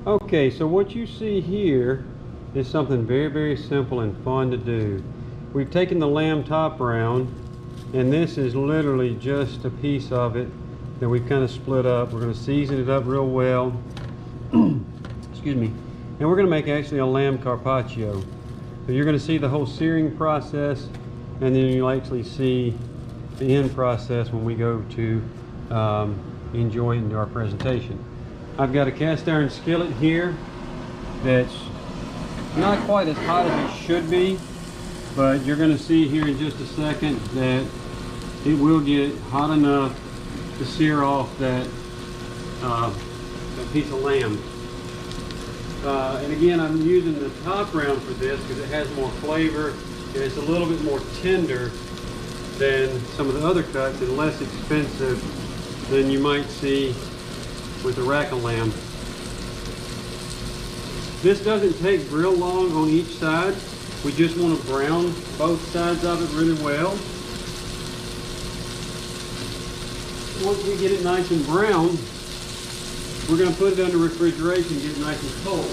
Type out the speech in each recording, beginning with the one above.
Okay, so what you see here is something very simple and fun to do. We've taken the lamb top round, and this is literally just a piece of it that we've kind of split up. We're going to season it up real well. Excuse me. And we're going to make actually a lamb carpaccio. So you're going to see the whole searing process, and then you'll actually see the end process when we go to enjoy it into our presentation. I've got a cast iron skillet here that's not quite as hot as it should be, but you're going to see here in just a second that it will get hot enough to sear off that piece of lamb. And again, I'm using the top round for this because it has more flavor and it's a little bit more tender than some of the other cuts and less expensive than you might see with the rack of lamb. This doesn't take real long on each side. We just want to brown both sides of it really well. Once we get it nice and brown, we're going to put it under refrigeration and get it nice and cold.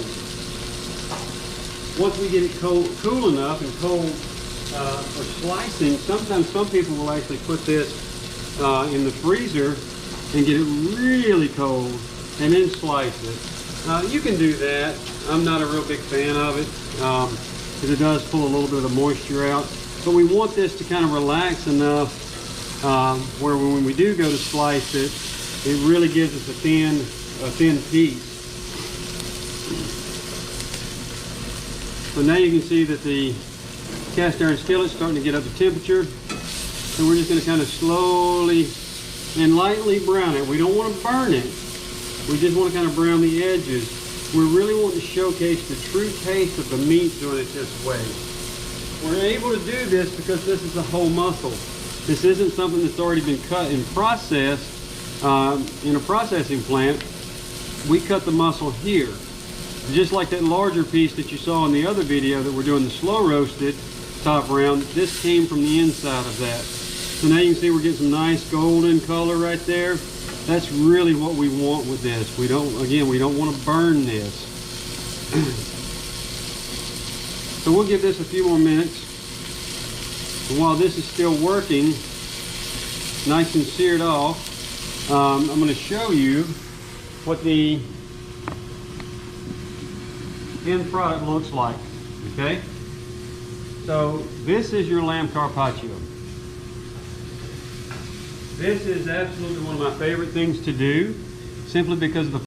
Once we get it cool enough and cold for slicing, sometimes some people will actually put this in the freezer and get it really cold and then slice it. You can do that. I'm not a real big fan of it because it does pull a little bit of the moisture out. But we want this to kind of relax enough where when we do go to slice it, it really gives us a thin piece. So now you can see that the cast iron skillet's starting to get up to temperature. So we're just going to kind of slowly and lightly brown it. We don't want to burn it. We just want to kind of brown the edges. We really want to showcase the true taste of the meat doing it this way. We're able to do this because this is a whole muscle. This isn't something that's already been cut and processed in a processing plant. We cut the muscle here. Just like that larger piece that you saw in the other video that we're doing the slow roasted top round, this came from the inside of that. So now you can see we're getting some nice golden color right there. That's really what we want with this. We don't want to burn this. So we'll give this a few more minutes. And while this is still working, nice and seared off, I'm going to show you what the end product looks like. Okay? So this is your lamb carpaccio. This is absolutely one of my favorite things to do, simply because of the